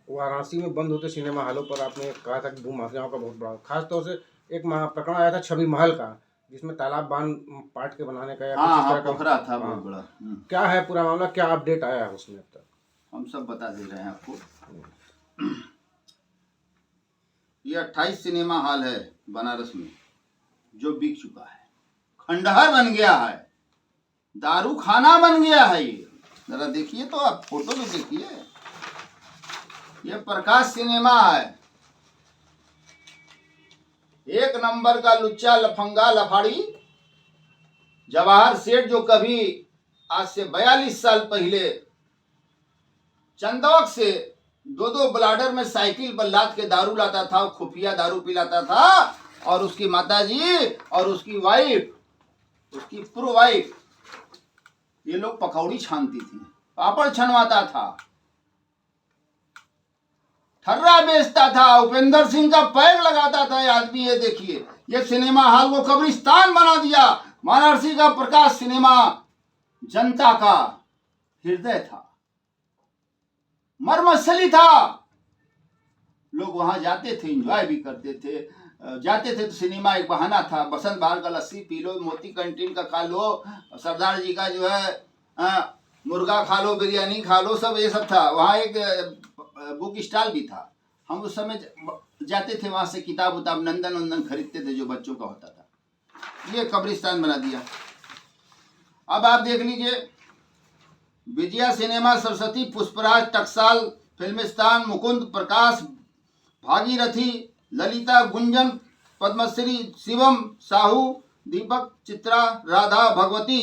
वाराणसी में बंद होते सिनेमा हॉलों पर आपने कहा था कि भूमाफियाओं का बहुत बड़ा, खास तौर से एक प्रकरण आया था छवि महल का, जिसमें तालाब बांध पाट के बनाने का या कुछ हाँ इस हाँ, तरह का। पोखरा था हाँ, बहुत बड़ा। क्या है पूरा मामला, क्या अपडेट आया है उसमें अब तक? हम सब बता दे रहे हैं आपको। ये 28 सिनेमा हॉल है बनारस में जो बिक चुका है, खंडहर बन गया है, दारू खाना बन गया है। ये जरा देखिए तो, आप फोटो भी देखिए। ये प्रकाश सिनेमा है, एक नंबर का लुच्चा लफंगा लफाड़ी जवाहर सेठ, जो कभी आज से 42 साल पहले चंदौक से दो ब्लाडर में साइकिल पर लाद के दारू लाता था, खुफिया दारू पिलाता था, और उसकी माताजी और उसकी वाइफ, उसकी पूर्व वाइफ, ये लोग पकौड़ी छानती थी, पापड़ छनवाता था, ठर्रा बेचता था, उपेंद्र सिंह का पैग लगाता था ये आदमी। ये देखिए, ये सिनेमा हॉल को कब्रिस्तान बना दिया। वाराणसी का प्रकाश सिनेमा जनता का हृदय था, मरमस्थली था। लोग वहां जाते थे, एंजॉय भी करते थे। जाते थे तो सिनेमा एक बहाना था। बसंत बहार का लस्सी पी लो, मोती कैंटीन का खा लो, सरदार जी का जो है मुर्गा खा लो, बिरयानी खा लो, सब ये सब था। वहाँ एक बुक स्टॉल भी था। हम उस समय जाते थे, वहाँ से किताब उताब नंदन वंदन खरीदते थे जो बच्चों का होता था। ये कब्रिस्तान बना दिया। अब आप देख लीजिए, विजया सिनेमा, सरस्वती, पुष्पराज, टकसाल, फिल्मिस्तान, मुकुंद, प्रकाश, भागीरथी, ललिता, गुंजन, पद्मश्री, शिवम, साहू, दीपक, चित्रा, राधा, भगवती,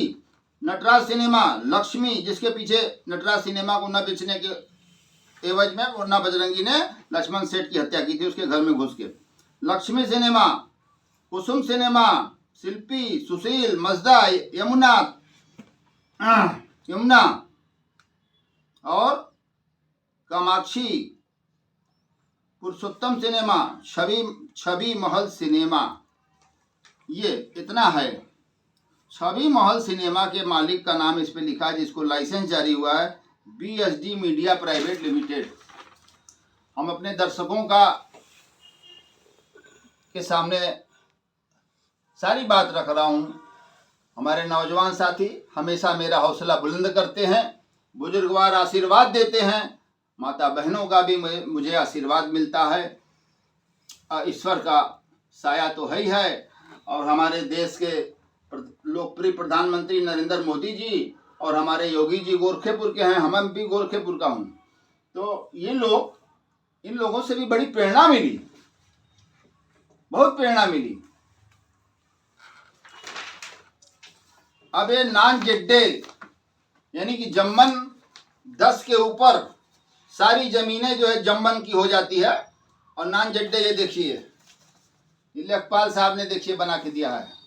नटराज सिनेमा, लक्ष्मी, जिसके पीछे नटराज सिनेमा को न बेचने के एवज में मुन्ना बजरंगी ने लक्ष्मण सेठ की हत्या की थी उसके घर में घुस के। लक्ष्मी सिनेमा, कुसुम सिनेमा, शिल्पी, सुशील, मजदा, यमुना यमुना और कामाक्षी, पुरुषोत्तम सिनेमा, छवि महल सिनेमा। ये इतना है। छवि महल सिनेमा के मालिक का नाम इस पे लिखा है, जिसको लाइसेंस जारी हुआ है, BSD मीडिया प्राइवेट लिमिटेड। हम अपने दर्शकों के सामने सारी बात रख रहा हूँ। हमारे नौजवान साथी हमेशा मेरा हौसला बुलंद करते हैं, बुजुर्गवार आशीर्वाद देते हैं, माता बहनों का भी मुझे आशीर्वाद मिलता है। ईश्वर का साया तो है ही है, और हमारे देश के लोकप्रिय प्रधानमंत्री नरेंद्र मोदी जी और हमारे योगी जी गोरखेपुर के हैं, हम भी गोरखेपुर का हूँ। तो इन लोगों से भी बड़ी प्रेरणा मिली, बहुत प्रेरणा मिली। अब ये नान जेड्डे यानी कि जम्मन 10 के ऊपर सारी जमीनें जो है जम्मन की हो जाती है, और नान जेड्डे ये देखिए, लेखपाल साहब ने देखिए बना के दिया है।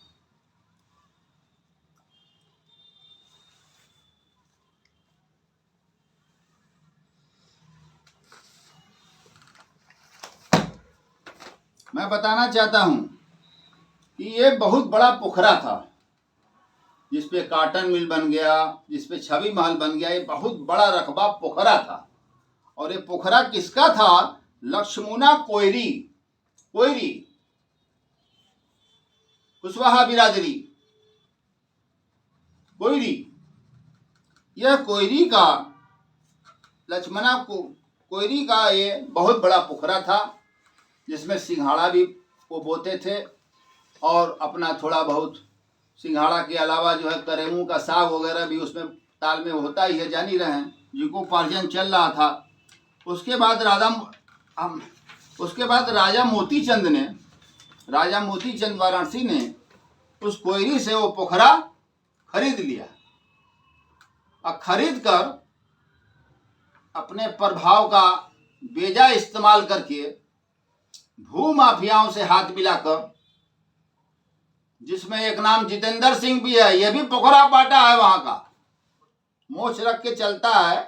मैं बताना चाहता हूं कि ये बहुत बड़ा पोखरा था, जिसपे काटन मिल बन गया, जिसपे छवि महल बन गया। ये बहुत बड़ा रकबा पोखरा था। और ये पोखरा किसका था? लक्ष्मणा कोयरी कुशवाहा बिरादरी कोयरी। यह कोयरी का, लक्ष्मणा कोयरी का ये बहुत बड़ा पोखरा था, जिसमें सिंघाड़ा भी वो बोते थे, और अपना थोड़ा बहुत सिंघाड़ा के अलावा जो है करेमू का साग वगैरह भी उसमें ताल में होता ही है, जान ही रहे हैं, जिनको उपार्जन चल रहा था। उसके बाद राजा मोतीचंद वाराणसी ने उस कोयरी से वो पोखरा खरीद लिया, और खरीद कर अपने प्रभाव का बेजा इस्तेमाल करके भू माफियाओं से हाथ मिलाकर, जिसमें एक नाम जितेंद्र सिंह भी है, यह भी पोखरा पाटा है, वहां का मोच रख के चलता है,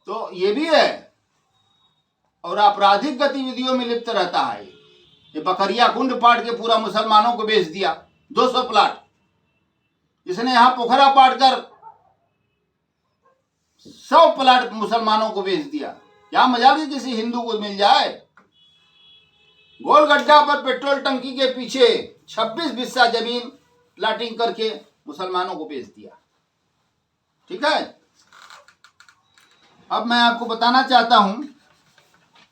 तो ये भी है, और आपराधिक गतिविधियों में लिप्त रहता है। ये बकरिया कुंड पाट के पूरा मुसलमानों को बेच दिया, 200 प्लाट। इसने यहां पोखरा पाट कर 100 प्लाट मुसलमानों को बेच दिया। क्या मजाल है किसी हिंदू को मिल जाए। गोलगड्ढा पर पेट्रोल टंकी के पीछे 26 बिस्सा जमीन प्लाटिंग करके मुसलमानों को बेच दिया। ठीक है, अब मैं आपको बताना चाहता हूं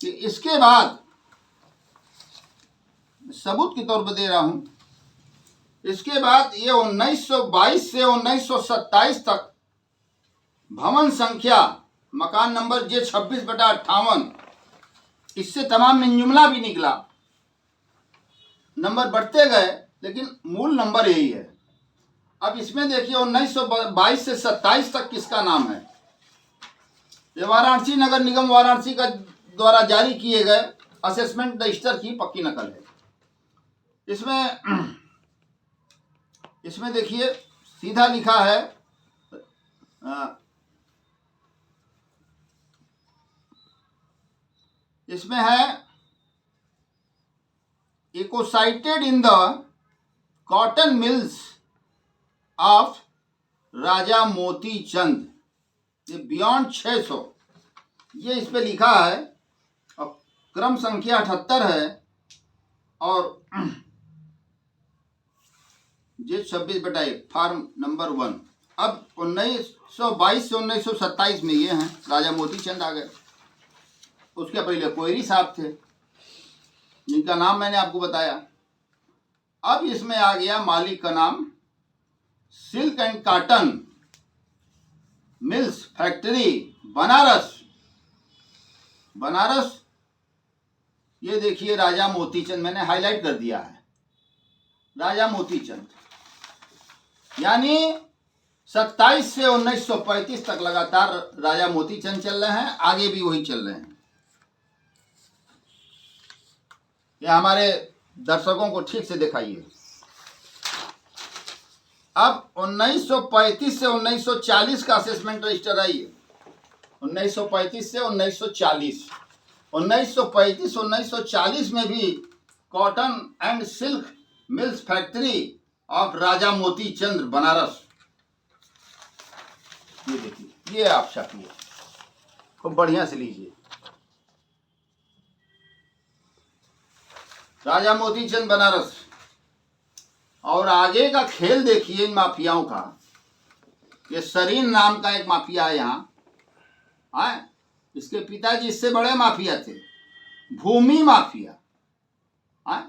कि इसके बाद सबूत के तौर पर दे रहा हूं, इसके बाद ये 1922 से 1927 तक भवन संख्या मकान नंबर जे 26/58 इससे तमाम में जुमला भी निकला, नंबर बढ़ते गए लेकिन मूल नंबर यही है। अब इसमें देखिए 1922 से 27 तक किसका नाम है। ये वाराणसी नगर निगम वाराणसी का द्वारा जारी किए गए असेसमेंट रजिस्टर की पक्की नकल है। इसमें देखिए सीधा लिखा है इसमें है इकोसाइटेड in the cotton mills of Raja Moti Chand, ये बियॉन्ड 600, ये इस पे लिखा है और क्रम संख्या 78 है और जे 26/1 फार्म नंबर 1। अब 1922 से 1927 में ये हैं राजा मोती चंद आ गए। उसके पहले कोयरी साहब थे जिनका नाम मैंने आपको बताया। अब इसमें आ गया मालिक का नाम silk and cotton mills factory Banaras. Banaras ये देखिए राजा मोतीचंद, मैंने हाईलाइट कर दिया है राजा मोतीचंद, यानी 27 से 1935 तक लगातार राजा मोतीचंद चल रहे हैं, आगे भी वही चल रहे हैं। ये हमारे दर्शकों को ठीक से दिखाइए। अब 1935 से 1940 का असेसमेंट रजिस्टर आइए। 1935 से 1940, 1935-1940 में भी cotton and silk mills factory of Raja Moti Chandra Banaras, ये देखिए, ये आप छापिए खूब बढ़िया से लीजिए। राजा मोती चंद बनारस। और आगे का खेल देखिए इन माफियाओं का। ये सरीन नाम का एक माफिया है यहाँ, है, इसके पिताजी इससे बड़े माफिया थे, भूमि माफिया। है,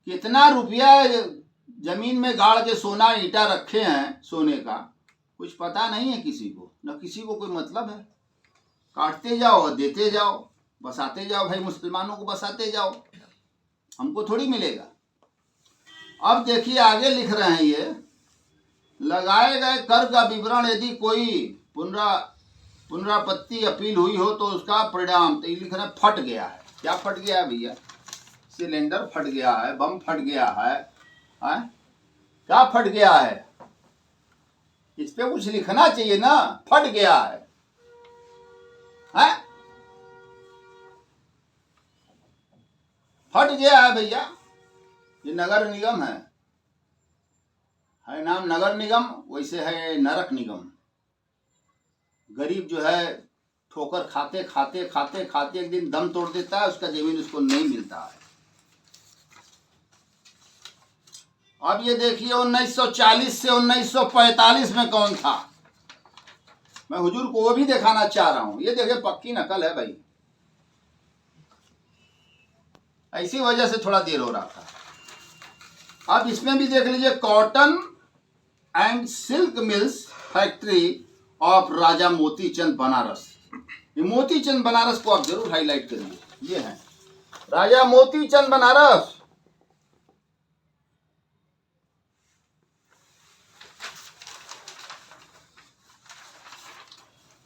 कितना रुपया जमीन में गाड़ के सोना ईटा रखे हैं सोने का, कुछ पता नहीं है किसी को, न किसी को कोई मतलब है। काटते जाओ और देते जाओ, बसाते जाओ, भाई मुसलमानों को बसाते जाओ, हमको थोड़ी मिलेगा। अब देखिए आगे लिख रहे हैं, ये लगाए गए कर का विवरण यदि कोई पुनरावृत्ति अपील हुई हो तो उसका परिणाम, तो ये लिख रहे हैं फट गया है। क्या फट गया है भैया? सिलेंडर फट गया है, बम फट गया है, क्या फट गया है? इस पे कुछ लिखना चाहिए ना, फट गया है, फट गया है भैया। ये नगर निगम है नाम नगर निगम, वैसे है नरक निगम। गरीब जो है ठोकर खाते खाते खाते खाते एक दिन दम तोड़ देता है, उसका जमीन उसको नहीं मिलता है। अब ये देखिए 1940 से 1945 में कौन था, मैं हुजूर को वो भी दिखाना चाह रहा हूं। ये देखिए पक्की नकल है भाई, ऐसी वजह से थोड़ा देर हो रहा था। अब इसमें भी देख लीजिए, cotton and silk mills factory of Raja Motichand Banaras. ये मोतीचंद बनारस को आप जरूर हाईलाइट करिए, ये है राजा मोतीचंद बनारस।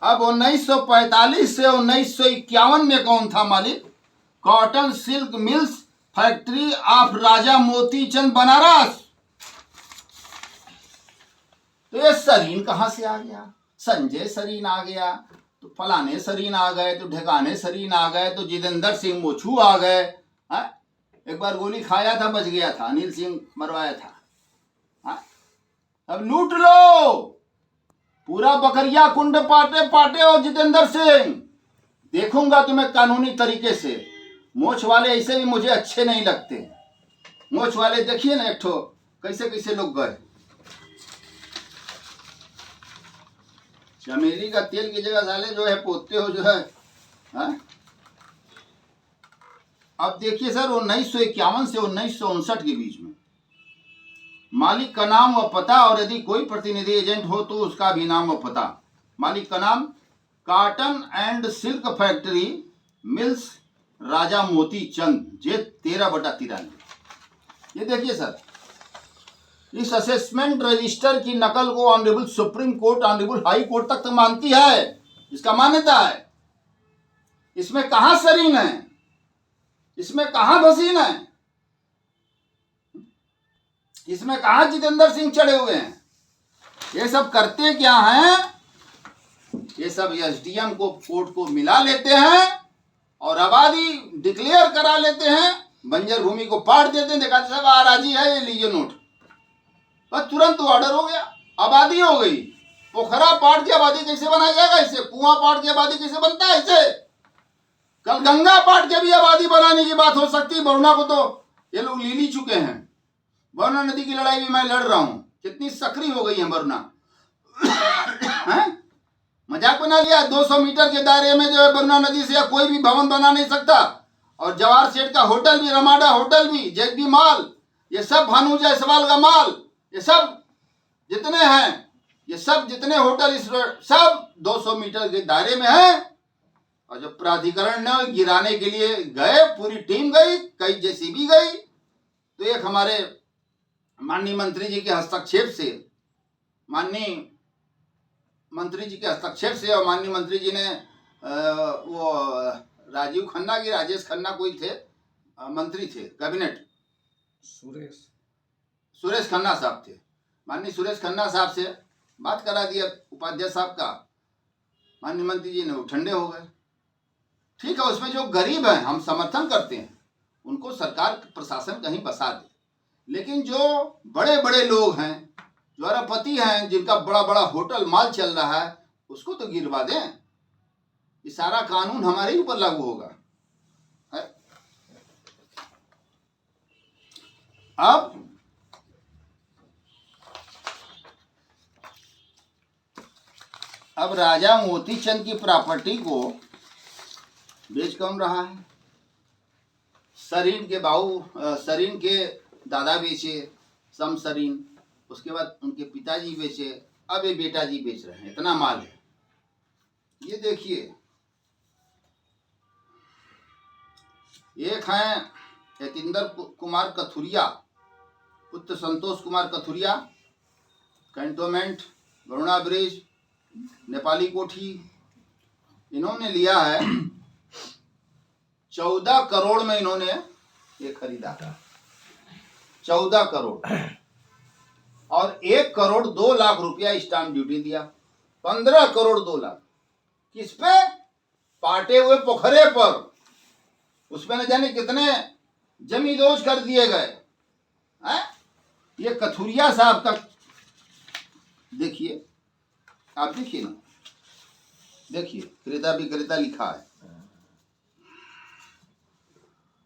अब 1945 से 1951 में कौन था मालिक? Cotton silk mills factory of Raja Motichand Banaras. तो ये सरीन कहां से आ गया? संजय सरीन आ गया, तो फलाने सरीन आ गए, तो ढेकाने सरीन आ गए, तो जितेंद्र सिंह मोछू आ गए। एक बार गोली खाया था, बच गया था, अनिल सिंह मरवाया था। अब लूट लो, पूरा बकरिया कुंड पाटे पाटे और जितेंद्र सिंह देखूंगा तुम्हें कानूनी तरीके से। मोछ वाले ऐसे भी मुझे अच्छे नहीं लगते। मोछ वाले देखिए ना एक ठो कैसे कैसे लोग गए। चमेली का तेल की जगह साले जो है पोतते हो जो है, हा? अब देखिए सर 1951 से 1959 के बीच में मालिक का नाम व पता और यदि कोई प्रतिनिधि एजेंट हो तो उसका भी नाम व पता। मालिक का नाम cotton and silk factory mills Raja Moti Chand जे 13/93। ये देखिए सर इस असेसमेंट रजिस्टर की नकल को honourable supreme court honourable high court तक तो मानती है, इसका मान्यता है। इसमें कहां सरीन है, इसमें कहां भसीन है, इसमें कहां जितेंद्र सिंह चढ़े हुए हैं। ये सब करते क्या हैं, ये सब एसडीएम को कोर्ट को मिला लेते हैं और आबादी डिक्लेयर करा लेते हैं, बंजर भूमि को पाट देते हैं, दिखाते सब आराजी है, ये लीजिए नोट, बस तुरंत ऑर्डर हो गया, आबादी हो गई। पोखरा पाट की आबादी कैसे बनाया जाएगा, इससे कुआं पाट की आबादी कैसे बनता है, इससे कल गंगा पाट के भी आबादी बनाने की बात हो सकती है। वरुणा को तो ये लोग ले ही चुके हैं। वरुणा नदी की लड़ाई भी मैं लड़ रहा हूं, कितनी सक्रिय हो गई है वरुणा। मजाक बना लिया। 200 मीटर के दायरे में जो है वरुणा नदी से कोई भी भवन बना नहीं सकता। और जवाहर सेठ का होटल भी, रमाडा होटल भी, जेबी माल, ये सब भानु जायसवाल का माल, ये सब जितने हैं, ये सब जितने होटल इस सब 200 मीटर के दायरे में है। और जब प्राधिकरण ने गिराने के लिए गए, पूरी टीम गई, कई जेसीबी गई, तो एक हमारे माननीय मंत्री जी के हस्तक्षेप से, माननीय मंत्री जी के हस्तक्षेप से, और माननीय मंत्री जी ने वो राजीव खन्ना की, राजेश खन्ना कोई थे, मंत्री थे कैबिनेट, सुरेश खन्ना साहब थे, माननीय सुरेश खन्ना साहब से बात करा दिया उपाध्यक्ष साहब का। माननीय मंत्री जी ने वो ठंडे हो गए। ठीक है, उसमें जो गरीब हैं हम समर्थन करते हैं, उनको सरकार प्रशासन कहीं बसा दे, लेकिन जो बड़े बड़े लोग हैं, जो अरबपति हैं, जिनका बड़ा बड़ा होटल माल चल रहा है, उसको तो गिरवा दें। ये सारा कानून हमारे ही ऊपर लागू होगा। अब राजा मोतीचंद की प्रॉपर्टी को बेच कौन रहा है? सरीन के सरीन के दादा बेचे, सम सरीन, उसके बाद उनके पिताजी बेचे, अब ये बेटा जी बेच रहे हैं। इतना माल है। ये देखिए, एक हैं यतीन्द्र कुमार कथुरिया, पुत्र संतोष कुमार कथुरिया, कैंटोनमेंट, वरुणा ब्रिज, नेपाली कोठी। इन्होंने लिया है 14 करोड़ में इन्होंने ये खरीदा, 14 करोड़, और 1 करोड़ 2 लाख रुपया स्टाम्प ड्यूटी दिया। 15 करोड़ 2 लाख किस पे? पाटे हुए पोखरे पर। उसमें न जाने कितने जमींदोज कर दिए गए। ये कथुरिया साहब का देखिए, आप देखिए ना, देखिए क्रेता विक्रेता लिखा है।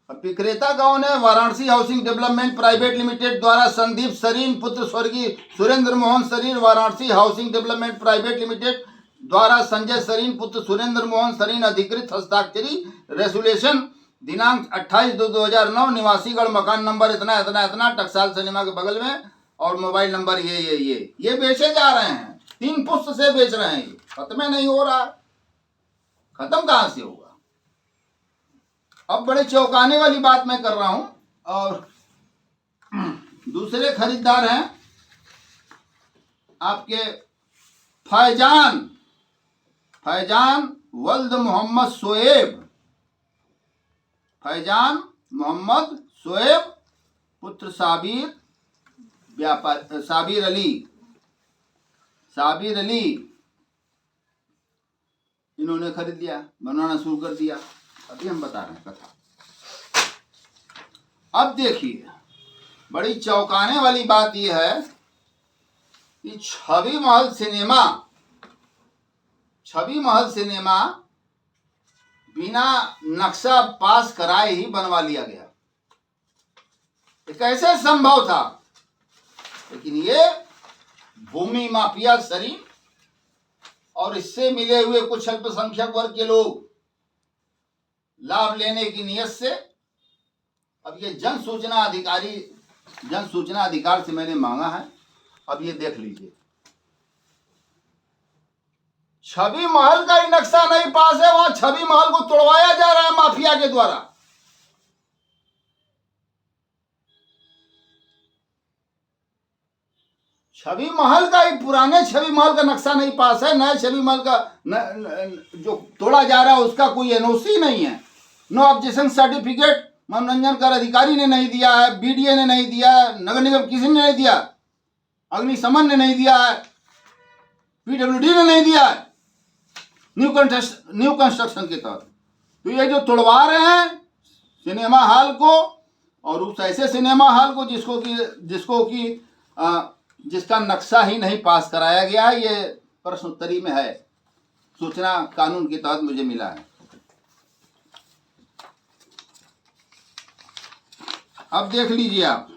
अब विक्रेता कौन है? Varanasi housing development private limited द्वारा संदीप सरीन पुत्र स्वर्गीय Surendra Mohan Sarin, Varanasi housing development private limited द्वारा संजय सरीन पुत्र सुरेंद्र मोहन सरीन अधिकृत हस्ताक्षरी रेजुलेशन दिनांक 28/2/2009, निवासीगढ़, मकान नंबर इतना इतना इतना, टकसाल सिनेमा के बगल में, और मोबाइल नंबर ये बेचे जा रहे हैं। 3 पुस्त से बेच रहे हैं। ये खत्म नहीं हो रहा। खत्म कहां से होगा? अब बड़े चौंकाने वाली बात मैं कर रहा हूं। और दूसरे खरीदार हैं आपके फैजान वल्द मोहम्मद शोएब, फैजान मोहम्मद शोएब पुत्र साबिर अली, इन्होंने खरीद लिया, बनाना शुरू कर दिया। अभी हम बता रहे हैं कथा। अब देखिए, बड़ी चौंकाने वाली बात यह है कि छवि महल सिनेमा छवि महल सिनेमा बिना नक्शा पास कराए ही बनवा लिया गया। ये कैसे संभव था? लेकिन ये भूमि माफिया शरीर और इससे मिले हुए कुछ अल्पसंख्यक वर्ग के लोग लाभ लेने की नियत से अब ये जन सूचना अधिकार से मैंने मांगा है। अब ये देख लीजिए, छवि महल का ही नक्शा नहीं पास है, वहां छवि महल को तोड़वाया जा रहा है माफिया के द्वारा। छवि महल का ही, पुराने छवि महल का नक्शा नहीं पास है, नए छवि महल का जो तोड़ा जा रहा है उसका कोई एनओसी नहीं है, नो ऑब्जेक्शन सर्टिफिकेट मनोरंजन कर अधिकारी ने नहीं दिया है, बीडीए ने नहीं दिया है, नगर निगम किसी ने नहीं दिया, अग्निशमन ने नहीं दिया है, पीडब्ल्यूडी ने नहीं दिया है न्यू कंस्ट्रक्शन के तहत। तो ये जो तोड़वा रहे हैं सिनेमा हॉल को, और उस ऐसे सिनेमा हॉल को जिसका नक्शा ही नहीं पास कराया गया है, ये प्रश्नोत्तरी में है, सूचना कानून के तहत मुझे मिला है। अब देख लीजिए आप,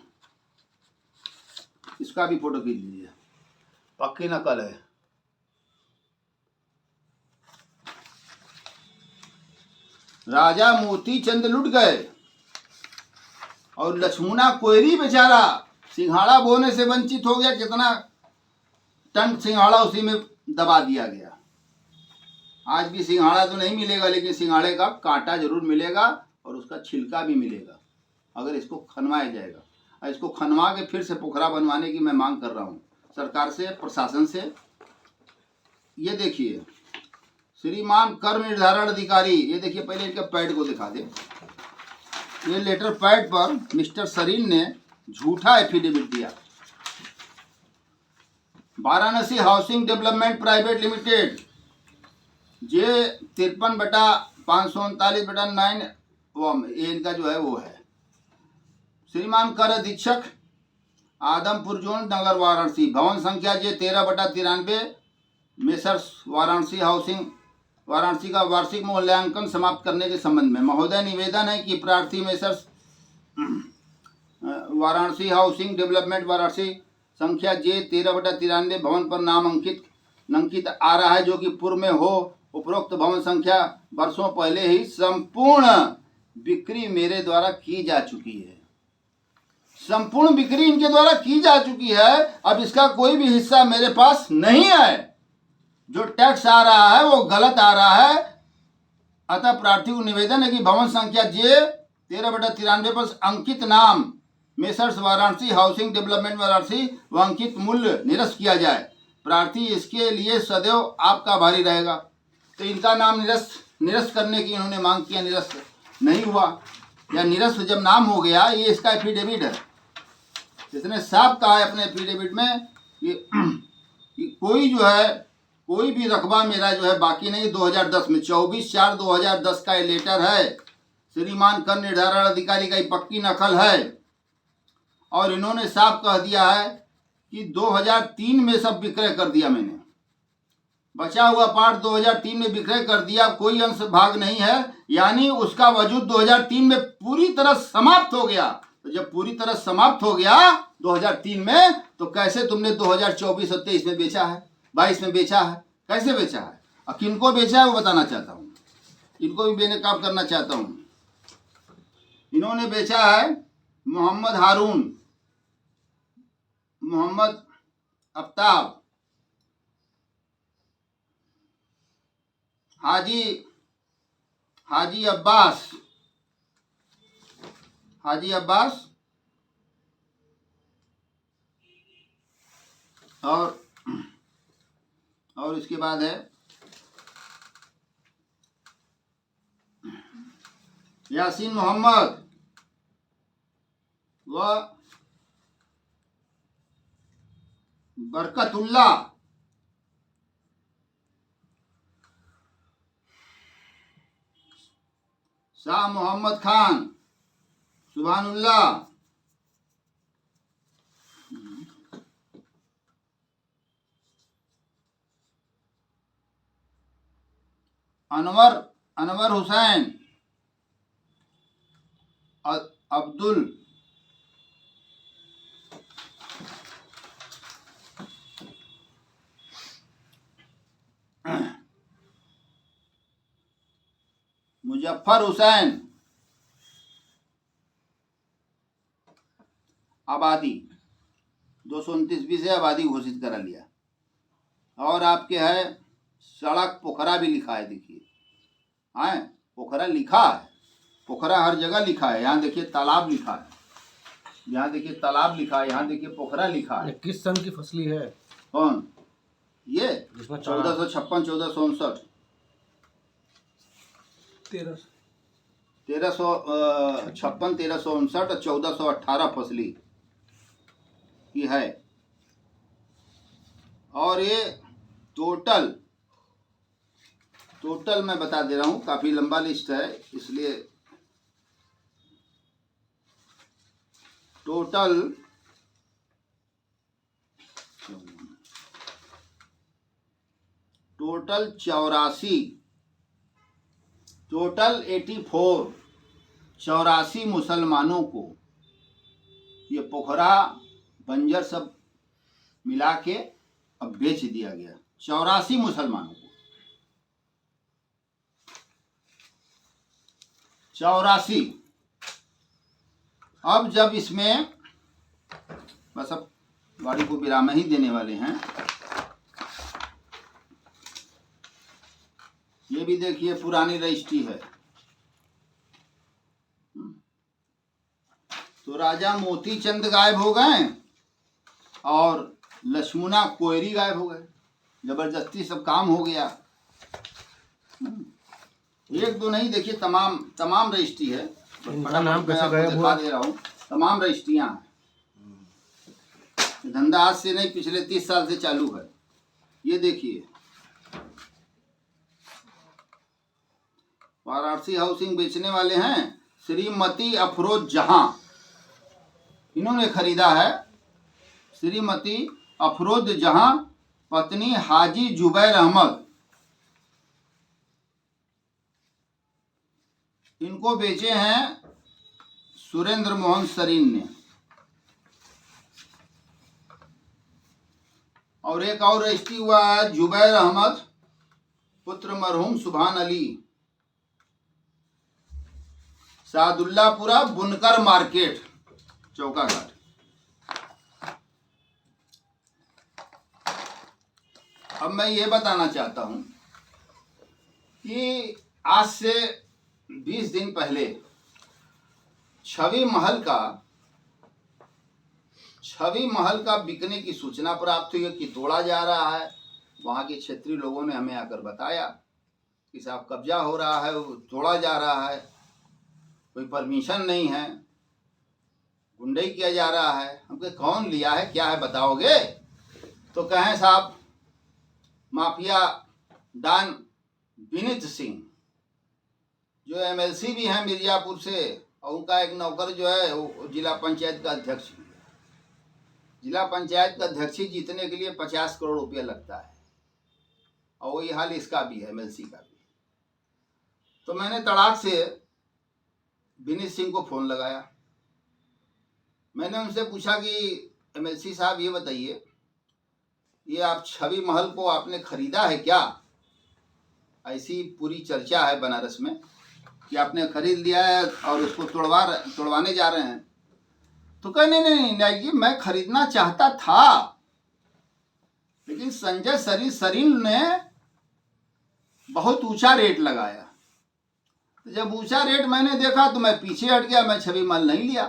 इसका भी फोटो खींच लीजिए, पक्की नकल है। राजा मोती चंद लुट गए और लक्ष्मणा कोयरी बेचारा सिंघाड़ा बोने से वंचित हो गया। कितना टन सिंघाड़ा उसी में दबा दिया गया। आज भी सिंघाड़ा तो नहीं मिलेगा, लेकिन सिंघाड़े का कांटा जरूर मिलेगा और उसका छिलका भी मिलेगा अगर इसको खनवाया जाएगा। और इसको खनवा के फिर से पोखरा बनवाने की मैं मांग कर रहा हूँ सरकार से, प्रशासन से। ये देखिए, श्रीमान कर निर्धारण अधिकारी, ये देखिए, पहले इनके पैड को दिखा दे। ये लेटर पैड पर मिस्टर सरीन ने झूठा एफिडेविट दिया। Varanasi housing development private limited J 53/539/9 ये इनका जो है वो है। श्रीमान कर अधीक्षक आदमपुर जोन नगर वाराणसी, भवन संख्या जे 13/93 मेसर्स वाराणसी हाउसिंग वाराणसी का वार्षिक मूल्यांकन समाप्त करने के संबंध में महोदय निवेदन है कि प्रार्थी messrs Varanasi housing development Varanasi संख्या जे 13/93 भवन पर नाम अंकित आ रहा है, जो कि पूर्व में हो। उपरोक्त भवन संख्या वर्षों पहले ही संपूर्ण बिक्री मेरे द्वारा की जा चुकी है। संपूर्ण बिक्री इनके द्वारा की जा चुकी है। अब इसका कोई भी हिस्सा मेरे पास नहीं है। जो टैक्स आ रहा है वो गलत आ रहा है। अतः प्रार्थी को निवेदन है कि भवन संख्या जे 13/93 पर अंकित नाम messrs Varanasi housing development Varanasi व अंकित मूल्य निरस्त किया जाए। प्रार्थी इसके लिए सदैव आपका आभारी रहेगा। तो इनका नाम निरस्त करने की इन्होंने मांग किया, निरस्त नहीं हुआ, या निरस्त जब नाम हो गया, ये इसका एफिडेविट है। इसने साफ कहा है अपने एफिडेविट में कि कोई भी रकबा मेरा जो है बाकी नहीं। 2010 में 24/4/2010 का ये लेटर है। श्रीमान कर निर्धारण अधिकारी का ये पक्की नकल है। और इन्होंने साफ कह दिया है कि 2003 में सब विक्रय कर दिया मैंने। बचा हुआ पार्ट 2003 में विक्रय कर दिया, कोई अंश भाग नहीं है, यानी उसका वजूद 2003 में पूरी तरह समाप्त हो गया। तो जब पूरी तरह समाप्त हो गया 2003 में, तो कैसे तुमने 2024 और 23 में बेचा है, 22 में बेचा है, कैसे बेचा है और किनको बेचा है वो बताना चाहता हूँ। इनको भी बेनकाब करना चाहता हूँ। इन्होंने बेचा है मोहम्मद हारून, मोहम्मद आफ्ताब, हाजी अब्बास और इसके बाद है यासीन मोहम्मद व बरकतुल्ला। शाह मोहम्मद खान, सुभानुल्लाह, अनवर हुसैन, अब्दुल मुजफ्फर हुसैन। आबादी 229 से आबादी घोषित करा लिया। और आपके है सड़क पोखरा भी लिखा है, देखिए है पोखरा लिखा है, पोखरा हर जगह लिखा है। यहाँ देखिए तालाब लिखा है, यहाँ देखिए तालाब लिखा है, यहाँ देखिए पोखरा लिखा है। किस सन की फसली है? कौन ये? जिसमें 1456, 1459, 1356, 1359 और 1418 फसली की है। और ये टोटल मैं बता दे रहा हूँ, काफी लंबा लिस्ट है इसलिए। टोटल 84 मुसलमानों को ये पोखरा बंजर सब मिला के अब बेच दिया गया। 84 मुसलमानों को, 84। अब जब इसमें बस अब गाड़ी को विराम ही देने वाले हैं। ये भी देखिए पुरानी रजिस्ट्री है। तो राजा मोती चंद गायब हो गए और लक्ष्मणा कोयरी गायब हो गए। जबरदस्ती सब काम हो गया। एक दो नहीं, देखिए तमाम रजिस्ट्री है। इनका नाम कैसे आपको गायब दिखा हुआ? दे रहा हूँ, तमाम रजिस्ट्रियां हैं। धंधा आज से नहीं, पिछले 30 साल से चालू है। ये देखिए वाराणसी हाउसिंग बेचने वाले हैं श्रीमती अफरोज जहां, इन्होंने खरीदा है। श्रीमती अफरोज जहां, पत्नी हाजी जुबैर अहमद, इनको बेचे हैं सुरेंद्र मोहन सरीन ने। और एक और रजिस्ट्री हुआ है जुबैर अहमद पुत्र मरहूम सुभान अली, सादुल्लापुरा बुनकर मार्केट, चौकाघाट। अब मैं ये बताना चाहता हूं कि आज से 20 दिन पहले छवि महल का बिकने की सूचना प्राप्त हुई कि तोड़ा जा रहा है। वहां के क्षेत्रीय लोगों ने हमें आकर बताया कि साहब कब्जा हो रहा है, वो तोड़ा जा रहा है, कोई परमिशन नहीं है, गुंडई किया जा रहा है। हमको कौन लिया है, क्या है, बताओगे? तो कहें साहब माफिया डॉन विनीत सिंह, जो एमएलसी भी हैं मिर्जापुर से, और उनका एक नौकर जो है वो जिला पंचायत का अध्यक्ष भी है। जिला पंचायत का अध्यक्ष जीतने के लिए 50 करोड़ रुपया लगता है, और वही हाल इसका भी है, एमएलसी का भी। तो मैंने तड़ाक से विनीत सिंह को फोन लगाया। मैंने उनसे पूछा कि एमएलसी साहब ये बताइए, ये आप छवि महल को आपने खरीदा है क्या? ऐसी पूरी चर्चा है बनारस में कि आपने खरीद लिया है और उसको तोड़वाने जा रहे हैं। तो कहे नहीं जी, मैं खरीदना चाहता था, लेकिन संजय सरीन ने बहुत ऊंचा रेट लगाया। तो जब ऊंचा रेट मैंने देखा तो मैं पीछे हट गया, मैं छवि महल नहीं लिया।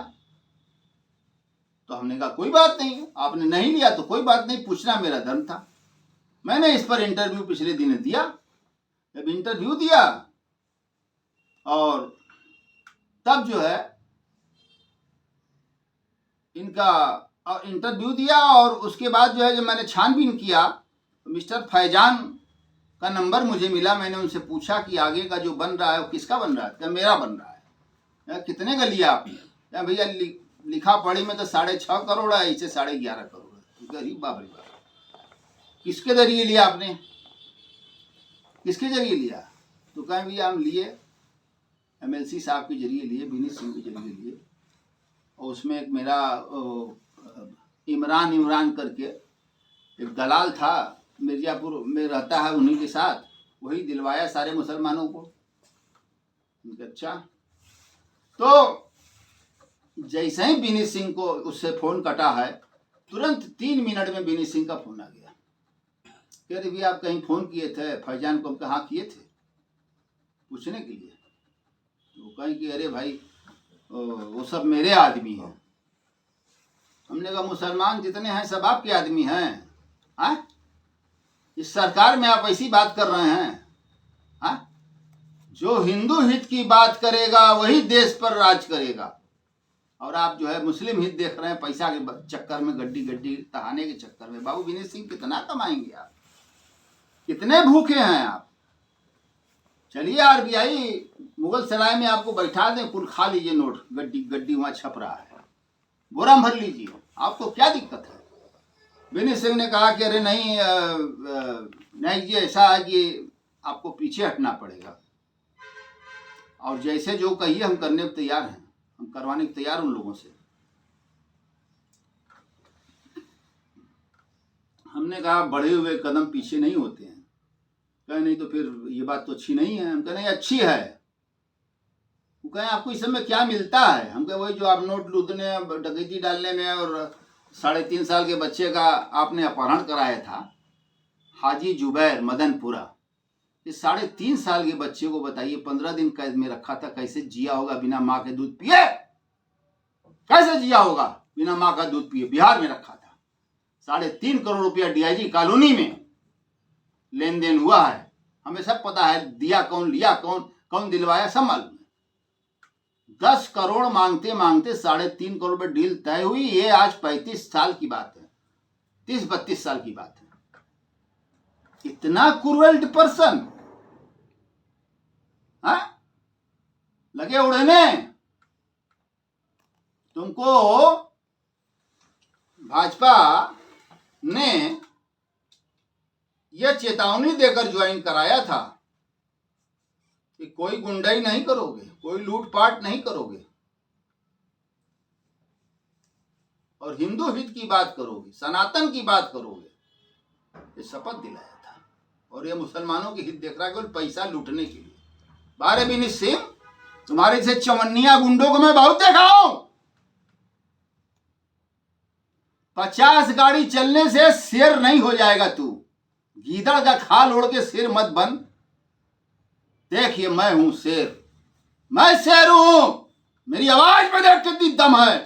तो हमने कहा कोई बात नहीं, आपने नहीं लिया तो कोई बात नहीं, पूछना मेरा धर्म था। मैंने इस पर इंटरव्यू पिछले दिन दिया। जब इंटरव्यू दिया और तब जो है इनका इंटरव्यू दिया, और उसके बाद जो है जब मैंने छानबीन किया तो मिस्टर फैजान का नंबर मुझे मिला। मैंने उनसे पूछा कि आगे का जो बन रहा है वो किसका बन रहा है? क्या मेरा बन रहा है? कितने का लिया आपने? क्या भैया लिखा पढ़ी में तो 6.5 करोड़ है, इसे 11.5 करोड़ है। गरीब बाप रे बाप, किसके जरिए लिया आपने? किसके जरिए लिया? तो कहें भैया हम लिए, MLC साहब के जरिए लिए, विनीत सिंह के जरिए लिए, और उसमें एक मेरा इमरान करके एक दलाल था, मिर्जापुर में रहता है, उन्हीं के साथ वही दिलवाया सारे मुसलमानों को। अच्छा, तो जैसे ही विनीत सिंह को उससे फोन कटा है, तुरंत 3 मिनट में विनीत सिंह का फोन आ गया। कह रहे भैया आप कहीं फोन किए थे फैजान को? हम कहा किए थे, पूछने के लिए। वो कहें कि अरे भाई वो सब मेरे आदमी हैं। हमने कहा मुसलमान जितने हैं सब आपके आदमी हैं? इस सरकार में आप ऐसी बात कर रहे हैं? जो हिंदू हित की बात करेगा वही देश पर राज करेगा, और आप जो है मुस्लिम हित देख रहे हैं पैसा के चक्कर में, गड्डी तहाने के चक्कर में। बाबू विनीत सिंह कितना कमाएंगे आप? कितने भूखे हैं आप? चलिए RBI मुगल सराय में आपको बैठा दें, कुल खा लीजिए नोट, गड्डी वहां छप रहा है, बोरा भर लीजिए, आपको क्या दिक्कत है? विनीत सिंह ने कहा कि अरे नहीं जी, ऐसा है कि आपको पीछे हटना पड़ेगा, और जैसे जो कहिए हम करने को तैयार हैं, हम करवाने को तैयार उन लोगों से। हमने कहा बढ़े हुए कदम पीछे नहीं होते हैं। कहे नहीं तो फिर ये बात तो अच्छी नहीं है। हम कहे नहीं अच्छी है। वो कहें आपको इस समय क्या मिलता है? हम कहे वही जो आप नोट लूटने, डकैती डालने में, और 3.5 साल के बच्चे का आपने अपहरण कराया था, हाजी जुबैर मदनपुरा। इस 3.5 साल के बच्चे को बताइए 15 दिन कैद में रखा था, कैसे जिया होगा बिना माँ के दूध पिए? कैसे जिया होगा बिना माँ का दूध पिए? बिहार में रखा था। 3.5 करोड़ रुपया DIG कॉलोनी में लेन देन हुआ है, हमें सब पता है। दिया कौन, लिया कौन, कौन दिलवाया, सब मालूम है। 10 करोड़ मांगते मांगते 3.5 करोड़ में डील तय हुई। ये आज 35 साल की बात है, 30-32 साल की बात है। इतना क्रूएल्ड पर्सन लगे उड़ने। तुमको भाजपा ने यह चेतावनी देकर ज्वाइन कराया था कि कोई गुंडाई नहीं करोगे, कोई लूटपाट नहीं करोगे, और हिंदू हित की बात करोगे, सनातन की बात करोगे। ये शपथ दिलाया था, और ये मुसलमानों की हित देख रहा है केवल पैसा लूटने के लिए। बारे विनीत सिंह, तुम्हारे से चवन्निया गुंडों को मैं बहुत देखा हूं। 50 गाड़ी चलने से शेर नहीं हो जाएगा तू। गीदड़ का खाल ओढ़ के शेर मत बन। देखिए मैं हूं शेर, मैं शेर हूं। मेरी आवाज में देख कितनी दम है।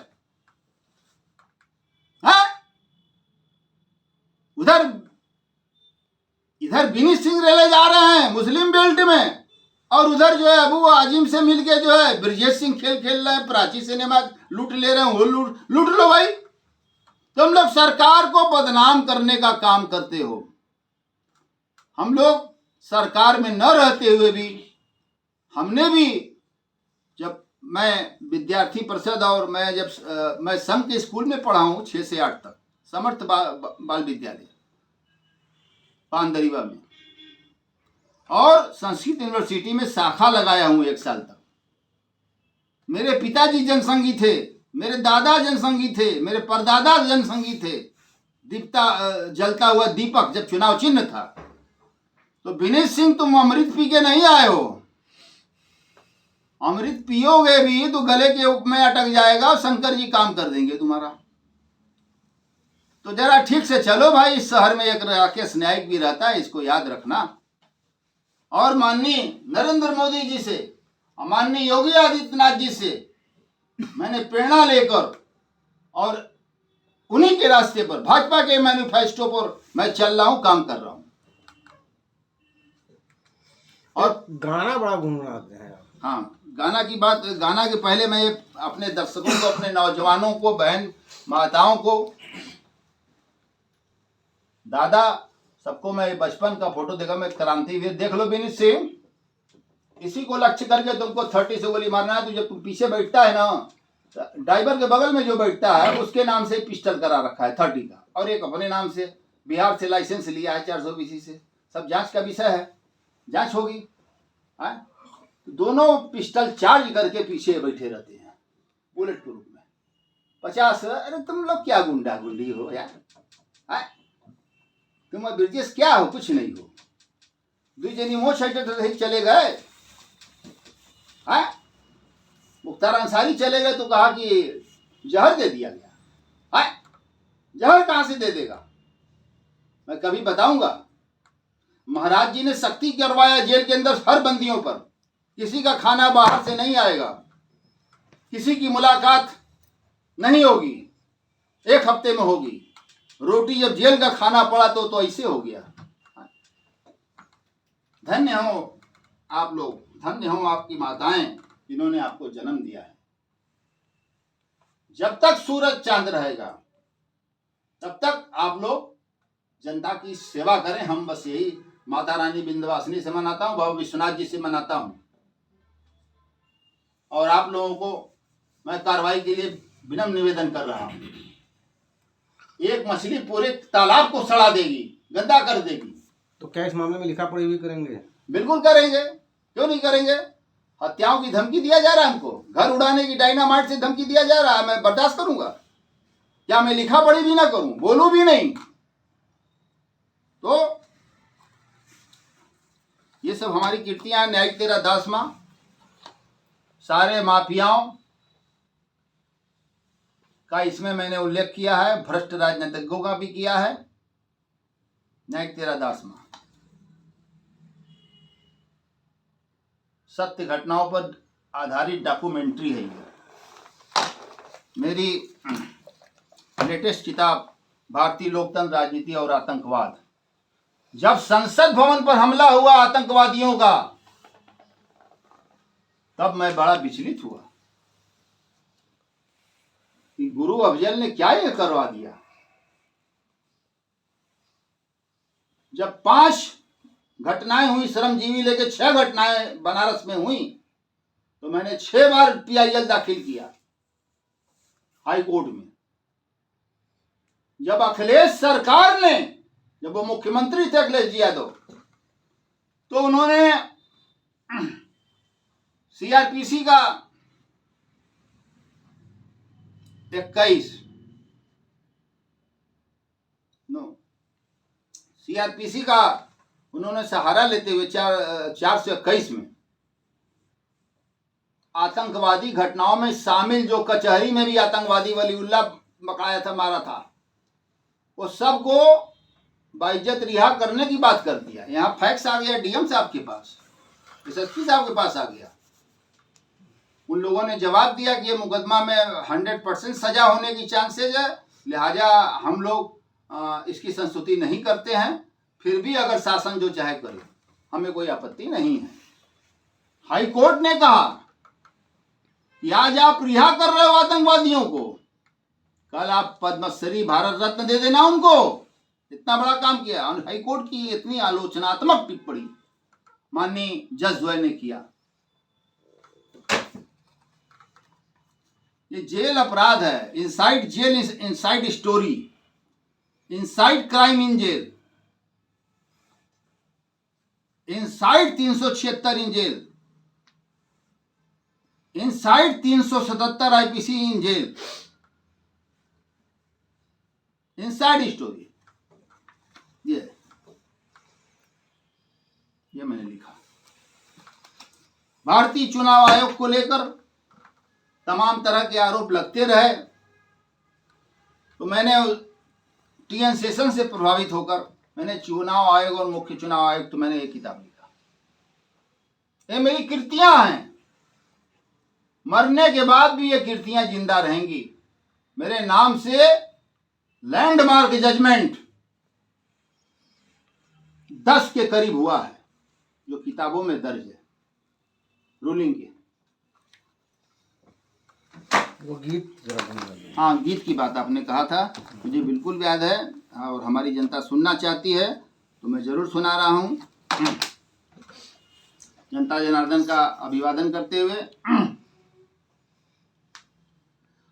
इधर विनीत सिंह रेले जा रहे हैं मुस्लिम बेल्ट में, और उधर जो है अबू आजिम से मिलके जो है ब्रजेश सिंह खेल रहे हैं, प्राची सिनेमा लूट ले रहे हैं। वो लूट लो भाई। तुम लोग सरकार को बदनाम करने का काम करते हो। हम लोग सरकार में न रहते हुए भी, हमने भी, जब मैं विद्यार्थी परिषद और मैं संघ के स्कूल में पढ़ा हूँ 6 से 8 तक, समर्थ बाल विद्यालय पानदरीवा में, और संस्कृत यूनिवर्सिटी में शाखा लगाया हूँ 1 साल तक। मेरे पिताजी जनसंघी थे, मेरे दादा जनसंघी थे, मेरे परदादा जनसंघी थे। जलता हुआ दीपक जब चुनाव चिन्ह था। तो विनीत सिंह तुम अमृत पी के नहीं आए हो। अमृत पियोगे भी तो गले के उप में अटक जाएगा, शंकर जी काम कर देंगे तुम्हारा। तो जरा ठीक से चलो भाई। इस शहर में एक राकेश नायक भी रहता है, इसको याद रखना। और माननीय नरेंद्र मोदी जी से, माननीय योगी आदित्यनाथ जी से मैंने प्रेरणा लेकर, और उन्हीं के रास्ते पर, भाजपा के मैनिफेस्टो पर मैं चल रहा हूं, काम कर रहा हूं। और गाना बड़ा गुनगुनाते हैं। हाँ, गाना की बात, गाना के पहले मैं अपने दर्शकों को, अपने नौजवानों को, बहन माताओं को, दादा सबको मैं बचपन का फोटो देखा। मैं क्रांतिवीर, देख लो विनीत सिंह, इसी को लक्ष्य करके तुमको 30 से गोली मारना है। तो जब तुम पीछे बैठता है ना, ड्राइवर के बगल में जो बैठता है उसके नाम से पिस्टल करा रखा है 30 का, और एक अपने नाम से बिहार से लाइसेंस लिया है 420 से। सब जांच का विषय है, जांच होगी। हाँ? दोनों पिस्टल चार्ज करके पीछे बैठे रहते हैं बुलेट प्रूफ में। 50। अरे तुम लोग क्या गुंडा गुंडी हो यार, हाँ? तुम ब्रिजेश क्या हो, कुछ नहीं हो। 2 जनी मोह छटे चले गए, हाँ? मुख्तार अंसारी चले गए तो कहा कि जहर दे दिया गया, हाँ? जहर कहां से दे देगा, मैं कभी बताऊंगा। महाराज जी ने सख्ती करवाया जेल के अंदर हर बंदियों पर, किसी का खाना बाहर से नहीं आएगा, किसी की मुलाकात नहीं होगी, 1 हफ्ते में होगी। रोटी जब जेल का खाना पड़ा तो ऐसे हो गया। धन्य हो आप लोग, धन्य हो आपकी माताएं जिन्होंने आपको जन्म दिया है। जब तक सूरज चांद रहेगा तब तक आप लोग जनता की सेवा करें। हम बस यही माता रानी विंध्यवासिनी से मनाता हूँ, बाबा विश्वनाथ जी से मनाता हूँ। और आप लोगों को मैं कार्रवाई के लिए विनम्र निवेदन कर रहा हूँ। एक मछली पूरे तालाब को सड़ा देगी, गंदा कर देगी। तो क्या इस मामले में लिखा पढ़ी भी करेंगे? बिल्कुल करेंगे, क्यों नहीं करेंगे। हत्याओं की धमकी दिया जा रहा है हमको, घर उड़ाने की डायनामाइट से धमकी दिया जा रहा है, मैं बर्दाश्त करूंगा क्या? मैं लिखा पढ़ी भी ना करूं, बोलूं भी नहीं? तो ये सब हमारी कीर्तियां, न्यायिक तेरा दासमा, सारे माफियाओं का इसमें मैंने उल्लेख किया है, भ्रष्ट राजनीतिज्ञों का भी किया है। न्यायिक तेरा दासमा सत्य घटनाओं पर आधारित डॉक्यूमेंट्री है ये। मेरी लेटेस्ट किताब भारतीय लोकतंत्र, राजनीति और आतंकवाद। जब संसद भवन पर हमला हुआ आतंकवादियों का, तब मैं बड़ा विचलित हुआ कि गुरु अफजल ने क्या ये करवा दिया। जब 5 घटनाएं हुई, श्रमजीवी लेके 6 घटनाएं बनारस में हुई, तो मैंने 6 बार PIL दाखिल किया हाई कोर्ट में। जब अखिलेश सरकार ने, जब वो मुख्यमंत्री थे अखिलेश जी यादव, तो उन्होंने CRPC का 21 CRPC का उन्होंने सहारा लेते हुए 421 में आतंकवादी घटनाओं में शामिल, जो कचहरी में भी आतंकवादी वलीउल्लाह पकड़ाया था, मारा था, वो सबको बाइज्जत रिहा करने की बात कर दिया। यहाँ फैक्स आ गया DM साहब के पास, SSP साहब के पास आ गया। उन लोगों ने जवाब दिया कि ये मुकदमा में 100% सजा होने की चांसेज है, लिहाजा हम लोग इसकी संस्तुति नहीं करते हैं। फिर भी अगर शासन जो चाहे करे, हमें कोई आपत्ति नहीं है। हाई कोर्ट ने कहा कि आज आप रिहा कर रहे हो आतंकवादियों को, कल आप पद्मश्री भारत रत्न दे देना उनको। इतना बड़ा काम किया। हाई कोर्ट की इतनी आलोचनात्मक टिप्पणी माननीय जज द्वय ने किया। ये जेल अपराध है, inside jail, inside story, inside crime in jail, inside 376 in jail, inside 377 IPC in jail, inside story. ये मैंने लिखा। भारतीय चुनाव आयोग को लेकर तमाम तरह के आरोप लगते रहे, तो मैंने TN सेशन से प्रभावित होकर मैंने चुनाव आयोग और मुख्य चुनाव आयोग, तो मैंने एक किताब लिखा। ये मेरी कीर्तियां हैं, मरने के बाद भी ये कीर्तियां जिंदा रहेंगी। मेरे नाम से लैंडमार्क जजमेंट 10 के करीब हुआ है, जो किताबों में दर्ज है, रूलिंग के। वो गीत जरा बंद। हाँ, गीत की बात आपने कहा था, मुझे बिल्कुल याद है, और हमारी जनता सुनना चाहती है तो मैं जरूर सुना रहा हूँ। जनता जनार्दन का अभिवादन करते हुए।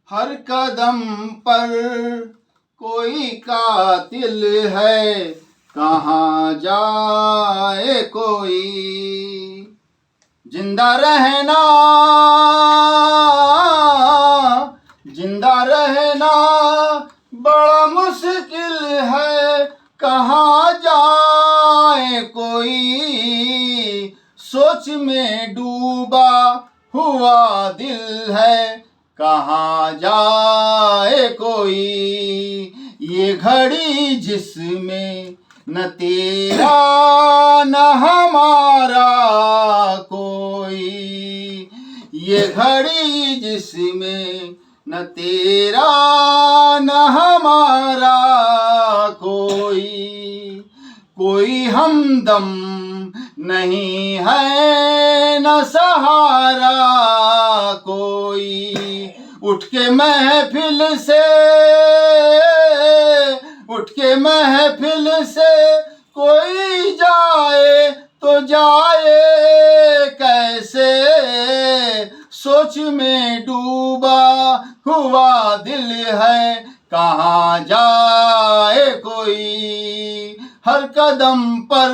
हर कदम पर कोई कातिल है, कहाँ जाए कोई, जिंदा रहना, जिंदा रहना बड़ा मुश्किल है, कहाँ जाए कोई, सोच में डूबा हुआ दिल है, कहाँ जाए कोई। ये घड़ी जिसमें न तेरा न हमारा कोई, ये घड़ी जिसमें न तेरा न हमारा कोई, कोई हमदम नहीं है न सहारा कोई। उठ के महफिल से, उठ के महफिल से कोई जाए तो जाए कैसे, सोच में डूबा हुआ दिल है, कहाँ जाए कोई। हर कदम पर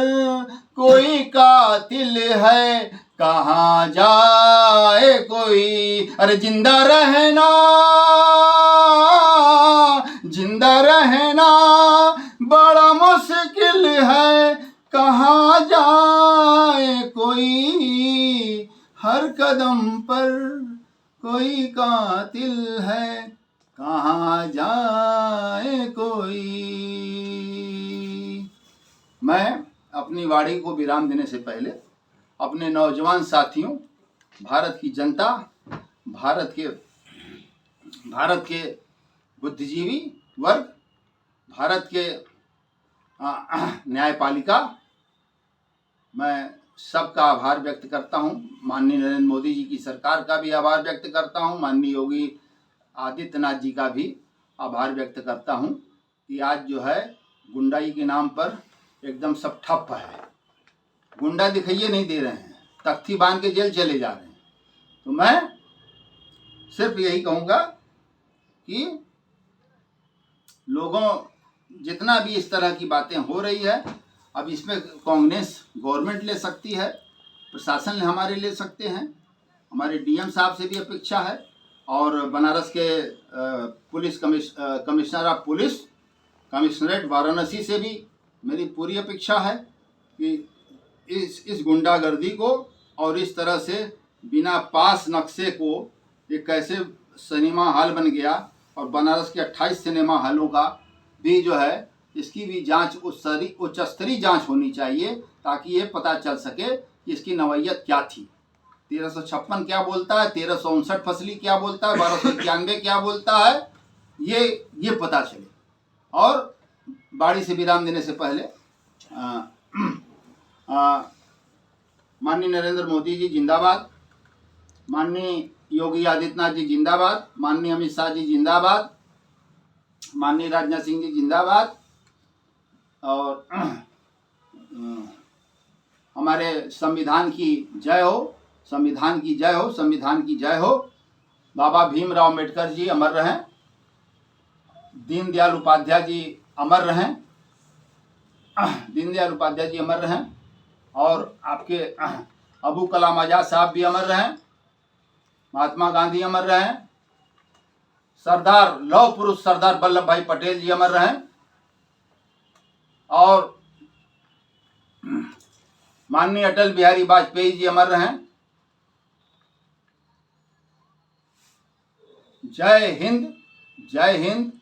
कोई कातिल है, कहाँ जाए कोई। अरे जिंदा रहना, जिंदा रहना बड़ा मुश्किल है, कहाँ जाए कोई। हर कदम पर कोई कातिल है, कहाँ जाए कोई। मैं अपनी वाणी को विराम देने से पहले अपने नौजवान साथियों, भारत की जनता, भारत के बुद्धिजीवी वर्ग, भारत के न्यायपालिका, मैं सबका आभार व्यक्त करता हूं। माननीय नरेंद्र मोदी जी की सरकार का भी आभार व्यक्त करता हूं, माननीय योगी आदित्यनाथ जी का भी आभार व्यक्त करता हूं कि आज जो है गुंडाई के नाम पर एकदम सब ठप है। गुंडा दिखाइए नहीं दे रहे हैं, तख्ती बांध के जेल चले जा रहे हैं। तो मैं सिर्फ यही कहूँगा कि लोगों, जितना भी इस तरह की बातें हो रही है, अब इसमें कांग्रेस गवर्नमेंट ले सकती है, प्रशासन हमारे ले सकते हैं, हमारे डीएम साहब से भी अपेक्षा है, और बनारस के police commissioner of police, commissionerate Varanasi से भी मेरी पूरी अपेक्षा है कि इस गुंडागर्दी को और इस तरह से बिना पास नक्शे को ये कैसे सिनेमा हॉल बन गया, और बनारस के 28 सिनेमा हॉलों का भी जो है इसकी भी जांच उच्च स्तरीय जाँच होनी चाहिए, ताकि ये पता चल सके कि इसकी नौयत क्या थी। 1356 क्या बोलता है, 1359 फसली क्या बोलता है, 1291 क्या बोलता है, ये पता चले। और बाड़ी से विराम देने से पहले माननीय नरेंद्र मोदी जी जिंदाबाद, माननीय योगी आदित्यनाथ जी जिंदाबाद, माननीय अमित शाह जी जिंदाबाद, माननीय राजनाथ सिंह जी जिंदाबाद, और हमारे संविधान की जय हो, संविधान की जय हो, संविधान की जय हो। बाबा भीमराव अम्बेडकर जी अमर रहें, दीनदयाल उपाध्याय जी अमर रहें, दीनदयाल उपाध्याय जी अमर रहें, और आपके अबू कलाम आजाद साहब भी अमर रहें, महात्मा गांधी अमर रहें, सरदार लौह पुरुष सरदार वल्लभ भाई पटेल जी अमर रहें, और माननीय अटल बिहारी वाजपेयी जी अमर रहें। जय हिंद, जय हिंद,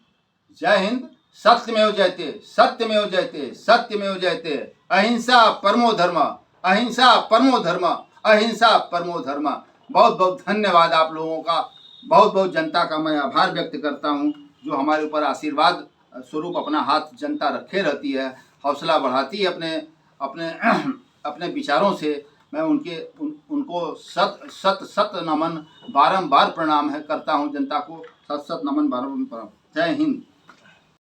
जय हिंद। सत्यमेव जयते, सत्यमेव जयते, सत्यमेव जयते। अहिंसा परमो धर्म, अहिंसा परमो धर्म, अहिंसा परमो धर्म। बहुत बहुत धन्यवाद आप लोगों का, बहुत बहुत जनता का मैं आभार व्यक्त करता हूं, जो हमारे ऊपर आशीर्वाद स्वरूप अपना हाथ जनता रखे रहती है, हौसला बढ़ाती है अपने विचारों से। मैं उनको सत नमन बारंबार प्रणाम करता हूं, जनता को सत नमन बारंबार प्रणाम। जय हिंद।